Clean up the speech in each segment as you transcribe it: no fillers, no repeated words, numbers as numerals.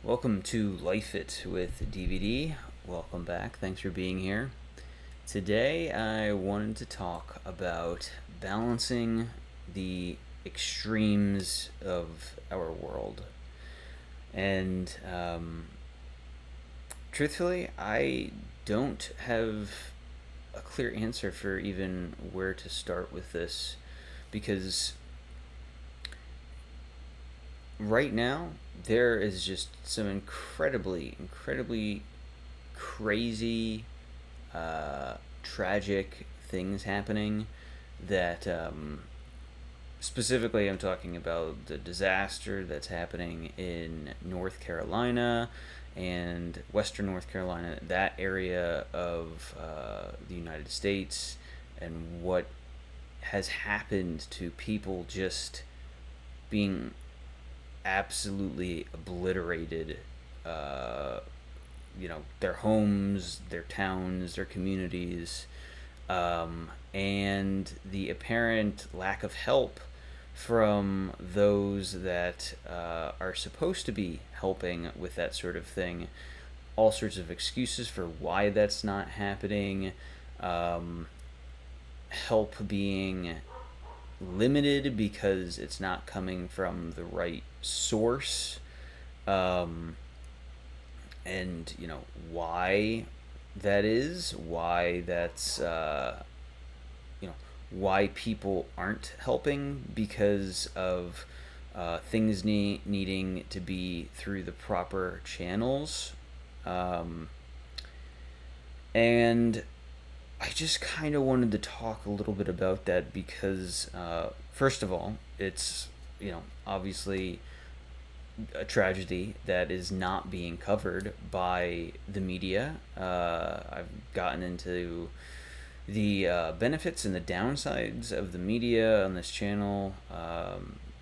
Welcome to Life It with DVD. Welcome back. Thanks for being here. Today, I wanted to talk about balancing the extremes of our world. And truthfully, I don't have a clear answer for even where to start with this because right now there is just some incredibly crazy, tragic things happening that specifically I'm talking about the disaster that's happening in North Carolina and Western North Carolina, that area of the United States, and what has happened to people just being absolutely obliterated. Uh, their homes, their towns, their communities, and the apparent lack of help from those that are supposed to be helping with that sort of thing. All sorts of excuses for why that's not happening. Um, Help being limited because it's not coming from the right source. Um, and why that is, why that's why people aren't helping because of needing to be through the proper channels. um, and I just kind of wanted to talk a little bit about that because first of all, it's obviously a tragedy that is not being covered by the media. I've gotten into the benefits and the downsides of the media on this channel.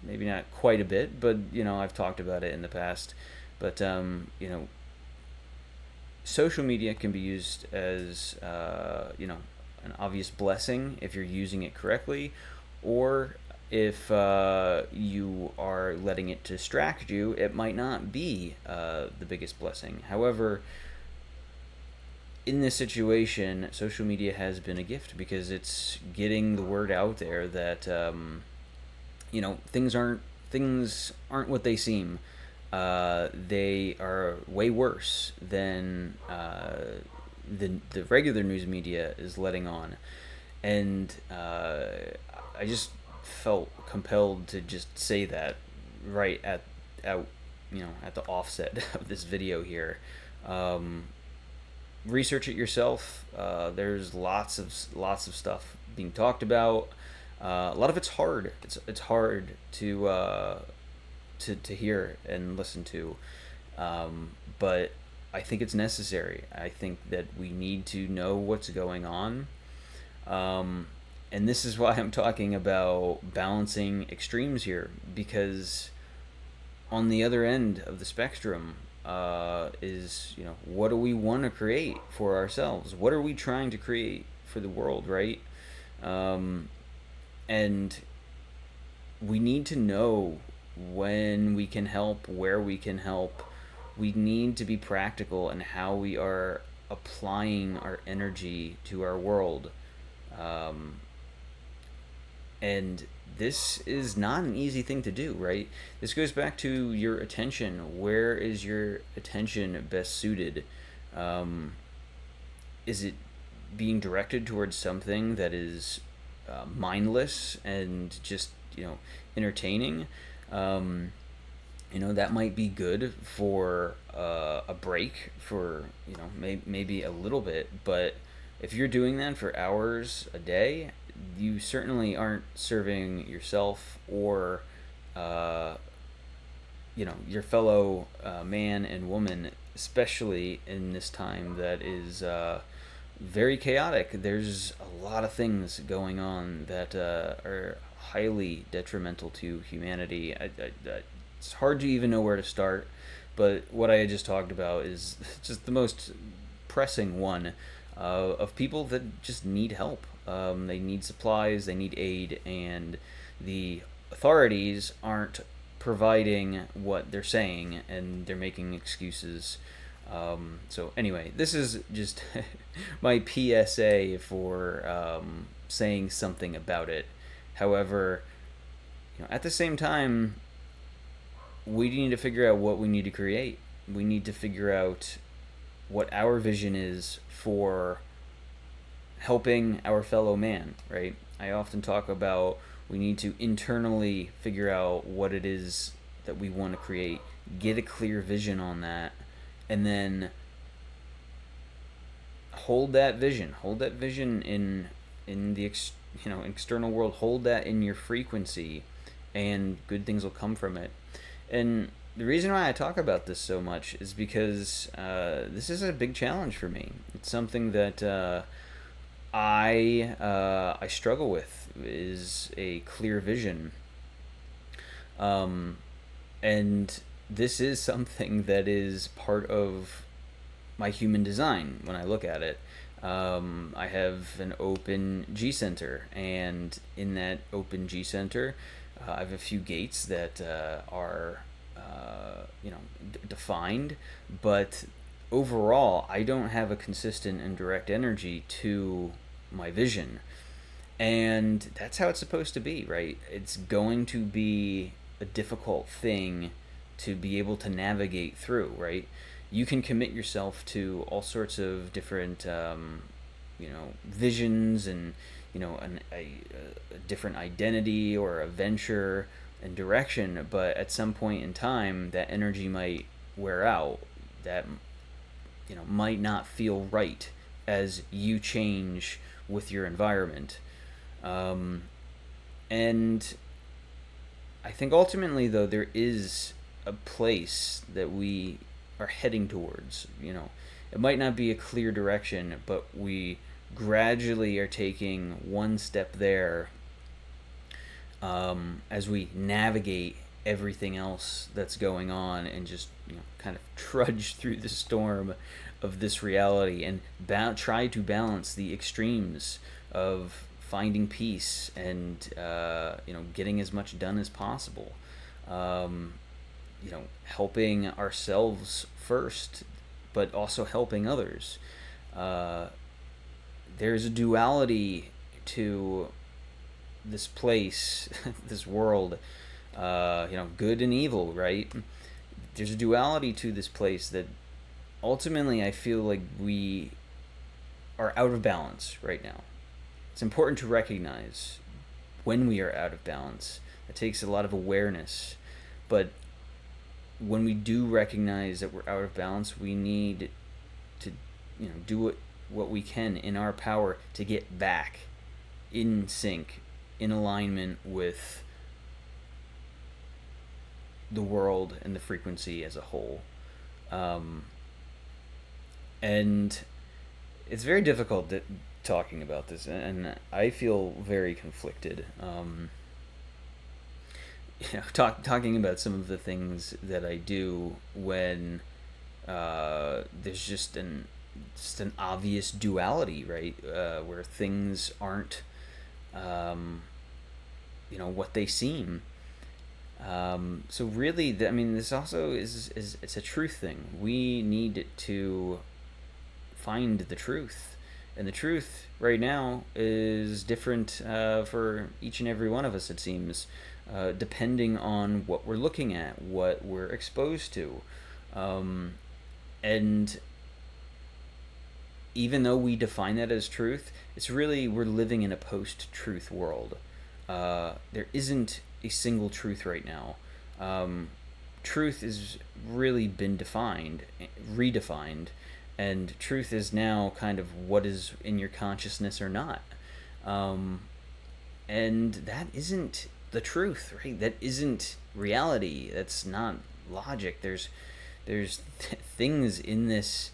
Maybe not quite a bit, but I've talked about it in the past. But social media can be used as an obvious blessing if you're using it correctly, or if you are letting it distract you, it might not be the biggest blessing. However, in this situation, social media has been a gift because it's getting the word out there that things aren't what they seem. They are way worse than the regular news media is letting on, and I just felt compelled to just say that right at at the offset of this video here. Um, Research it yourself. There's lots of stuff being talked about. A lot of it's hard. It's hard to hear and listen to, but I think it's necessary. I think that we need to know what's going on, um, and this is why I'm talking about balancing extremes here, because on the other end of the spectrum is what do we want to create for ourselves? What are we trying to create for the world, right? Um, and we need to know when we can help, where we can help. We need to be practical in how we are applying our energy to our world. Um, and this is not an easy thing to do, right? This goes back to your attention. Where is your attention best suited? Um, is it being directed towards something that is mindless and just entertaining? Um, that might be good for a break for maybe a little bit, but if you're doing that for hours a day, you certainly aren't serving yourself or uh, your fellow man and woman, especially in this time that is very chaotic. There's a lot of things going on that are highly detrimental to humanity. It's hard to even know where to start, but what I just talked about is just the most pressing one of people that just need help. They need supplies, they need aid, and the authorities aren't providing what they're saying, and they're making excuses. So anyway, this is just my PSA for saying something about it. However, at the same time, we need to figure out what we need to create. We need to figure out what our vision is for helping our fellow man, right? I often talk about we need to internally figure out what it is that we want to create, get a clear vision on that, and then hold that vision. Hold that vision in the external world. Hold that in your frequency, and good things will come from it. And the reason why I talk about this so much is because this is a big challenge for me. It's something that I struggle with, is a clear vision, and this is something that is part of my human design when I look at it. I have an open G center, and in that open G center, I have a few gates that are, defined, but overall, I don't have a consistent and direct energy to my vision. And that's how it's supposed to be, right? It's going to be a difficult thing to be able to navigate through, right? You can commit yourself to all sorts of different, visions, and a different identity or a venture and direction, but at some point in time, that energy might wear out. That might not feel right as you change with your environment. And I think ultimately, though, there is a place that we are heading towards. It might not be a clear direction, but we gradually are taking one step there, as we navigate everything else that's going on, and just kind of trudge through the storm of this reality, and try to balance the extremes of finding peace and getting as much done as possible. Helping ourselves first, but also helping others. There's a duality to this place, this world, good and evil, right? There's a duality to this place that ultimately I feel like we are out of balance right now. It's important to recognize when we are out of balance. It takes a lot of awareness, but when we do recognize that we're out of balance, we need to do what we can in our power to get back in sync, in alignment with the world and the frequency as a whole. And it's very difficult talking about this, and I feel very conflicted. Talking about some of the things that I do when there's just an obvious duality, right? Where things aren't, what they seem. So really, this also is it's a truth thing. We need to find the truth, and the truth right now is different for each and every one of us, it seems, depending on what we're looking at, what we're exposed to, and even though we define that as truth, it's really, we're living in a post-truth world. There isn't a single truth right now. Truth has really been redefined, and truth is now kind of what is in your consciousness or not. And that isn't the truth, right? That isn't reality. That's not logic. There's things in this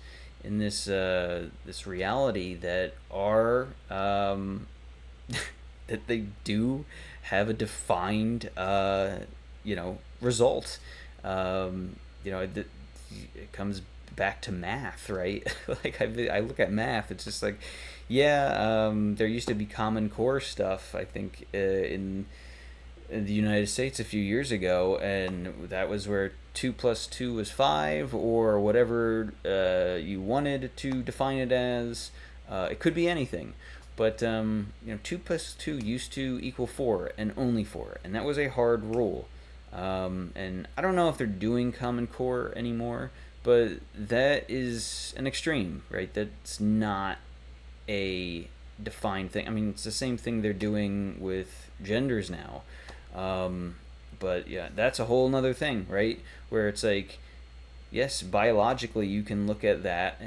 reality that are that they do have a defined result. It comes back to math, right? Like I look at math, it's just like, there used to be Common Core stuff, I think, in in the United States a few years ago, and that was where 2 plus 2 was 5, or whatever you wanted to define it as. It could be anything, but 2 plus 2 used to equal 4 and only 4, and that was a hard rule. And I don't know if they're doing Common Core anymore, but that is an extreme, right? That's not a defined thing. I mean, it's the same thing they're doing with genders now. Um, but yeah, that's a whole nother thing, right? Where it's like, yes, biologically you can look at that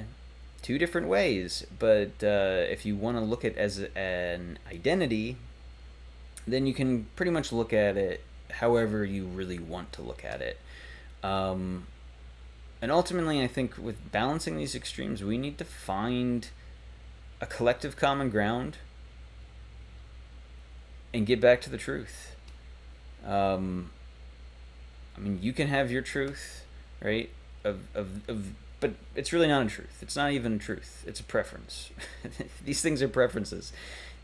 two different ways, but if you want to look at it as an identity, then you can pretty much look at it however you really want to look at it. Um, and ultimately, I think with balancing these extremes, we need to find a collective common ground and get back to the truth. Um, I mean, you can have your truth, right? But it's really not a truth. It's not even a truth. It's a preference. These things are preferences,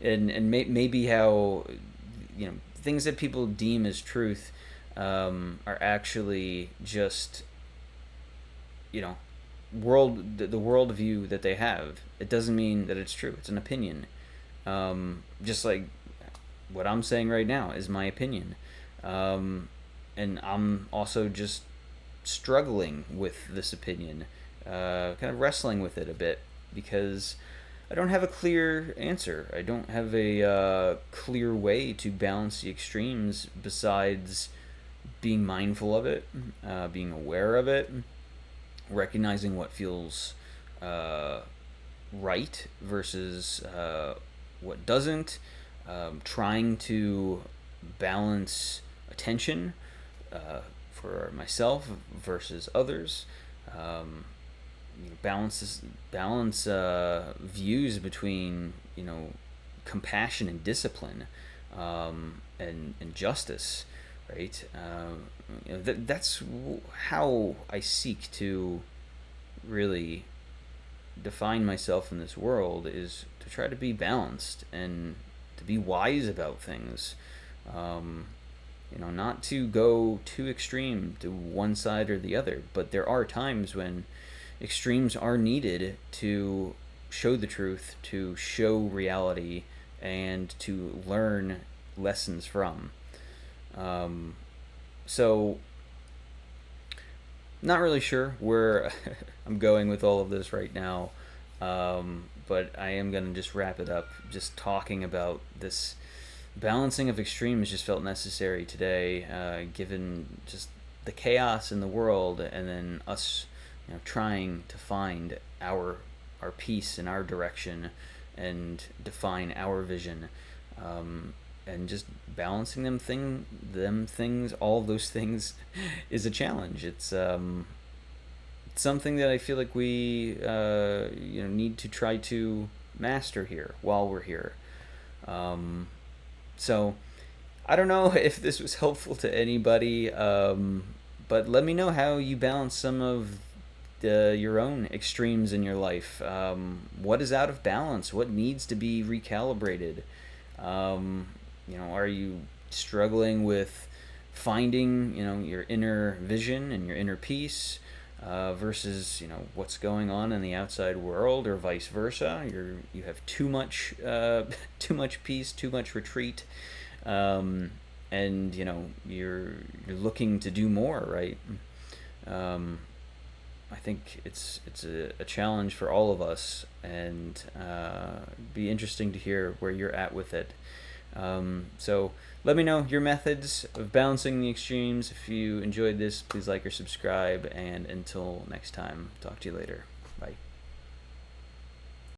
and maybe how things that people deem as truth are actually just you know the worldview that they have. It doesn't mean that it's true. It's an opinion. Just like what I'm saying right now is my opinion. And I'm also just struggling with this opinion, kind of wrestling with it a bit because I don't have a clear answer. I don't have a clear way to balance the extremes besides being mindful of it, being aware of it, recognizing what feels right versus what doesn't, trying to balance attention for myself versus others, balance views between compassion and discipline, and justice, right? That's how I seek to really define myself in this world, is to try to be balanced and to be wise about things. Not to go too extreme to one side or the other, but there are times when extremes are needed to show the truth, to show reality, and to learn lessons from. So, not really sure where I'm going with all of this right now, but I am going to just wrap it up. Just talking about this balancing of extremes just felt necessary today, given just the chaos in the world, and then us, trying to find our peace in our direction and define our vision, and just balancing them things, all of those things, is a challenge. It's something that I feel like we need to try to master here while we're here. So, I don't know if this was helpful to anybody, but let me know how you balance some of your own extremes in your life. What is out of balance? What needs to be recalibrated? Are you struggling with finding, your inner vision and your inner peace, versus, what's going on in the outside world, or vice versa? You have too much too much peace, too much retreat, and you're looking to do more, right? I think it's a challenge for all of us, and be interesting to hear where you're at with it. So let me know your methods of balancing the extremes. If you enjoyed this, please like or subscribe, and until next time, talk to you later. Bye.